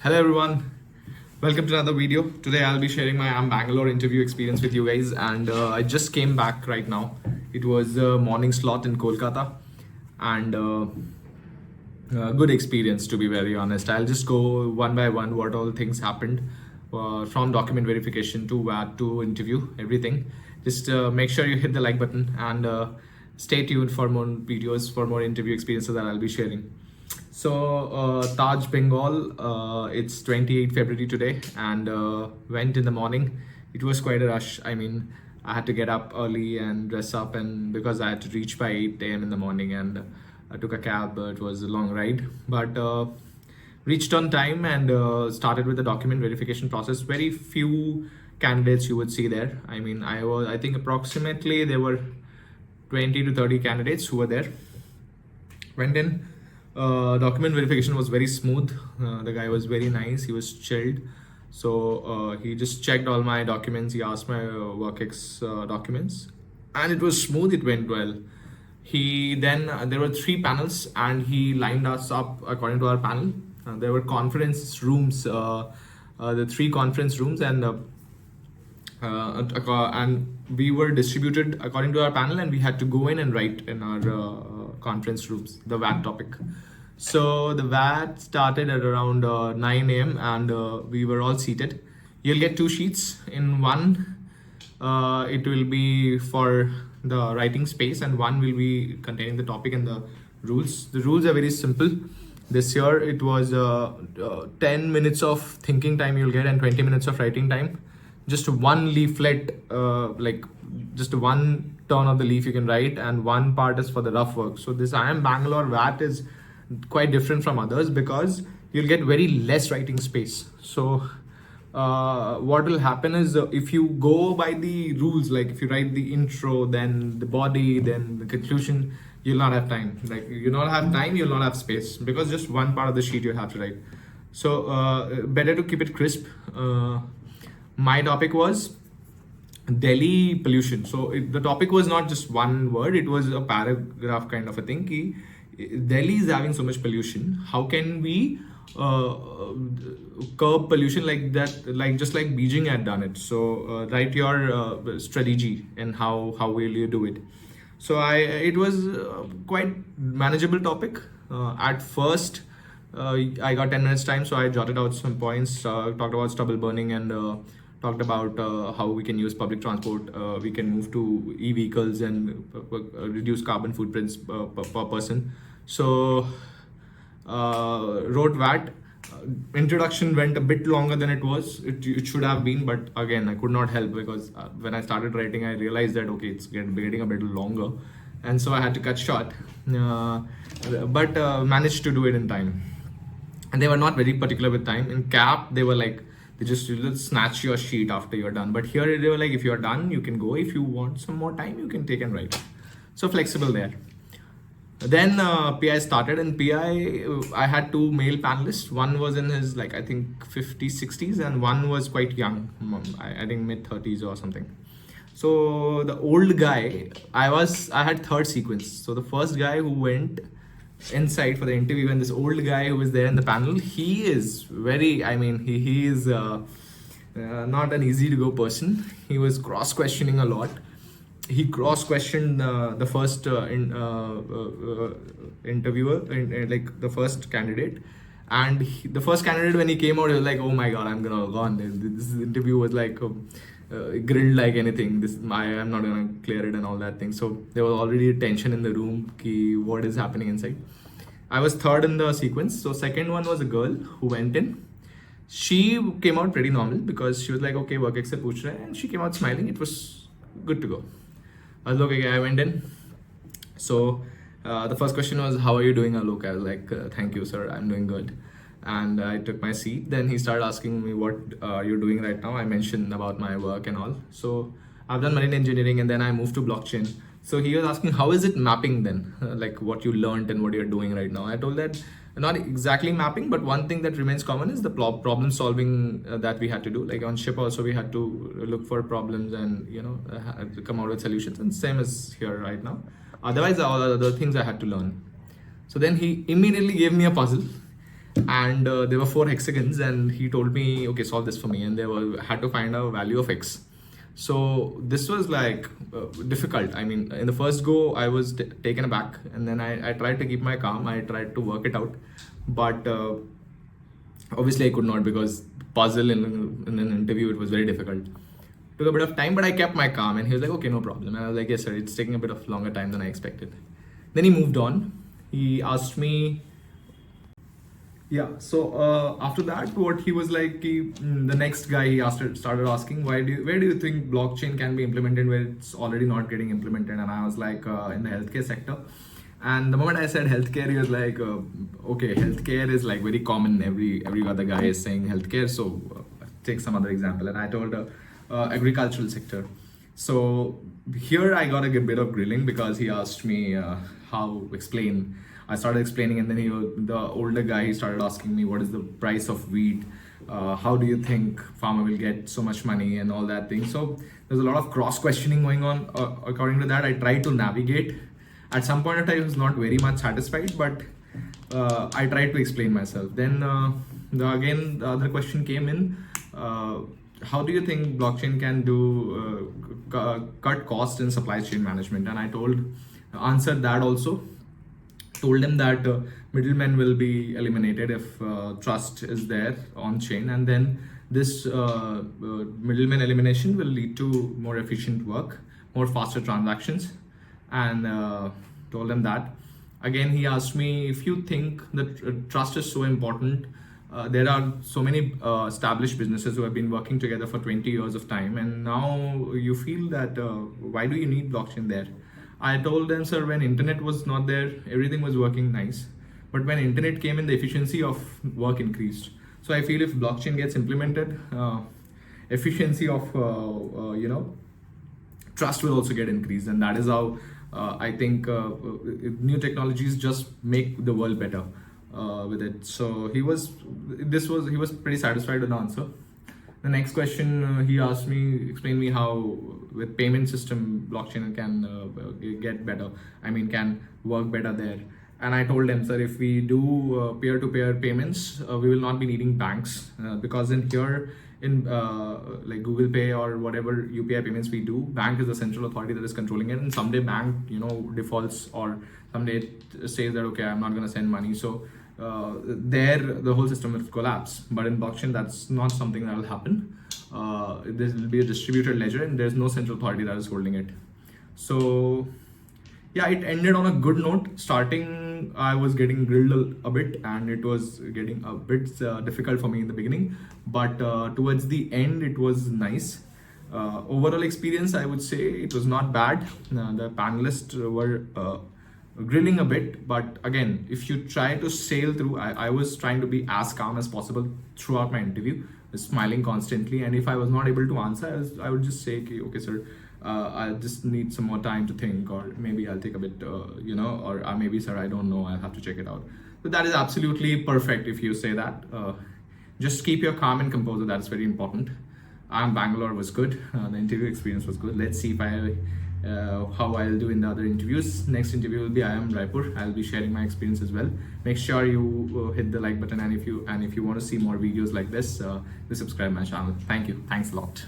Hello everyone, welcome to another video. Today I'll be sharing my Bangalore interview experience with you guys, and I just came back right now. It was a morning slot in Kolkata, and good experience, to be very honest. I'll just go one by one what all things happened, from document verification to VAT to interview, everything. Just make sure you hit the like button and stay tuned for more videos, for more interview experiences that I'll be sharing. So Taj Bengal, it's 28 February today, and went in the morning. It was quite a rush. I mean, I had to get up early and dress up, and because I had to reach by 8 a.m. in the morning, and I took a cab. It was a long ride, but reached on time and started with the document verification process. Very few candidates you would see there. I mean, I think approximately there were 20 to 30 candidates who were there. Went in. Document verification was very smooth. The guy was very nice. He was chilled. So he just checked all my documents. He asked my WorkX documents, and it was smooth. It went well. He then there were three panels, and he lined us up according to our panel. There were conference rooms, the three conference rooms, and we were distributed according to our panel, and we had to go in and write in our conference rooms the VAT topic. So the VAT started at around 9 a.m. and we were all seated. You'll get two sheets. In one, it will be for the writing space, and one will be containing the topic and the rules. The rules are very simple. This year it was 10 minutes of thinking time you'll get and 20 minutes of writing time. Just one leaflet, like just one turn of the leaf you can write, and one part is for the rough work. So this IIM Bangalore VAT is quite different from others because you'll get very less writing space. So what will happen is, if you go by the rules, like if you write the intro, then the body, then the conclusion, you'll not have time. Like you'll not have time, you'll not have space, because just one part of the sheet you have to write. So better to keep it crisp. My topic was Delhi pollution. So the topic was not just one word, it was a paragraph kind of a thing. Delhi is having so much pollution. How can we curb pollution like that, like just like Beijing had done it? So write your strategy and how will you do it. So it was quite manageable topic. At first, I got 10 minutes time, so I jotted out some points, talked about stubble burning, and talked about how we can use public transport, we can move to e-vehicles and reduce carbon footprints per person. So wrote VAT. Introduction went a bit longer than it should have been, but again I could not help, because when I started writing I realized that okay, it's getting a bit longer, and so I had to cut short, but managed to do it in time. And they were not very particular with time. In CAP they were like, they just snatch your sheet after you're done. But here they were like, if you're done, you can go. If you want some more time, you can take and write. So flexible there. Then PI started, and PI, I had two male panelists. One was in his, like, I think 50s, 60s, and one was quite young, I think mid 30s or something. So the old guy, I had third sequence. So the first guy who went inside for the interview, and this old guy who was there in the panel, he is very, I mean, he is not an easy to go person. He was cross questioning a lot. He cross questioned the first interviewer, like the first candidate, and the first candidate, when he came out, he was like, oh my god, I'm gonna go on. This interview was like grilled like anything. I'm not gonna clear it and all that thing. So there was already tension in the room. What is happening inside? I was third in the sequence. So second one was a girl who went in. She came out pretty normal, because she was like, okay, WorkX se pooch rahe hai, and she came out smiling. It was good to go. Okay, I went in. So the first question was, how are you doing, Alok? I was like, thank you, sir, I'm doing good. And I took my seat. Then he started asking me what you're doing right now. I mentioned about my work and all. So I've done marine engineering, and then I moved to blockchain. So he was asking, how is it mapping then? Like what you learned and what you're doing right now. I told that not exactly mapping, but one thing that remains common is the problem solving that we had to do. Like on ship also, we had to look for problems and come out with solutions, and same as here right now. Otherwise, all other things I had to learn. So then he immediately gave me a puzzle, and there were 4 hexagons, and he told me, okay, solve this for me, and had to find a value of x. So this was like difficult. I mean, in the first go, I was taken aback, and then I tried to keep my calm. I tried to work it out, but obviously I could not, because puzzle in an interview, it was very difficult. Took a bit of time, but I kept my calm, and he was like, okay, no problem. And I was like, yes sir, it's taking a bit of longer time than I expected. Then he moved on. He asked me, yeah. So after that, what he was like, the next guy he started asking, where do you think blockchain can be implemented where it's already not getting implemented? And I was like, in the healthcare sector. And the moment I said healthcare, he was like, okay, healthcare is like very common. Every other guy is saying healthcare. So take some other example. And I told agricultural sector. So here I got a bit of grilling, because he asked me how explain. I started explaining, and then the older guy, he started asking me, what is the price of wheat? How do you think farmer will get so much money and all that thing? So there's a lot of cross questioning going on. According to that, I tried to navigate. At some point in time, I was not very much satisfied, but I tried to explain myself. Then the other question came in. How do you think blockchain can do cut costs in supply chain management? And I answered that also. Told him that middlemen will be eliminated if trust is there on chain, and then this middleman elimination will lead to more efficient work, more faster transactions, and told him that. Again, he asked me, if you think that trust is so important, there are so many established businesses who have been working together for 20 years of time, and now you feel that why do you need blockchain there? I told them, sir, when internet was not there, everything was working nice. But when internet came in, the efficiency of work increased. So I feel if blockchain gets implemented, efficiency of trust will also get increased, and that is how I think new technologies just make the world better with it. So he was pretty satisfied with the answer. The next question he asked me, explain me how with payment system blockchain can get better. I mean, can work better there. And I told him, sir, if we do peer-to-peer payments, we will not be needing banks, because in like Google Pay or whatever UPI payments we do, bank is the central authority that is controlling it. And someday bank, defaults, or someday it says that, okay, I'm not going to send money. So there the whole system will collapse. But in blockchain, that's not something that will happen. There will be a distributed ledger, and there's no central authority that is holding it. So yeah, it ended on a good note. Starting, I was getting grilled a bit, and it was getting a bit difficult for me in the beginning, but towards the end it was nice. Overall experience, I would say it was not bad. The panelists were grilling a bit, but again, if you try to sail through, I was trying to be as calm as possible throughout my interview, smiling constantly, and if I was not able to answer, I would just say, okay sir, I just need some more time to think, or maybe I'll take a bit, or maybe sir, I don't know, I'll have to check it out. So that is absolutely perfect if you say that. Just keep your calm and composure, that's very important. Bangalore was good, the interview experience was good. Let's see if how I'll do in the other interviews. Next interview will be IIM Raipur. I'll be sharing my experience as well. Make sure you hit the like button, and if you want to see more videos like this, please subscribe my channel. Thank you. Thanks a lot.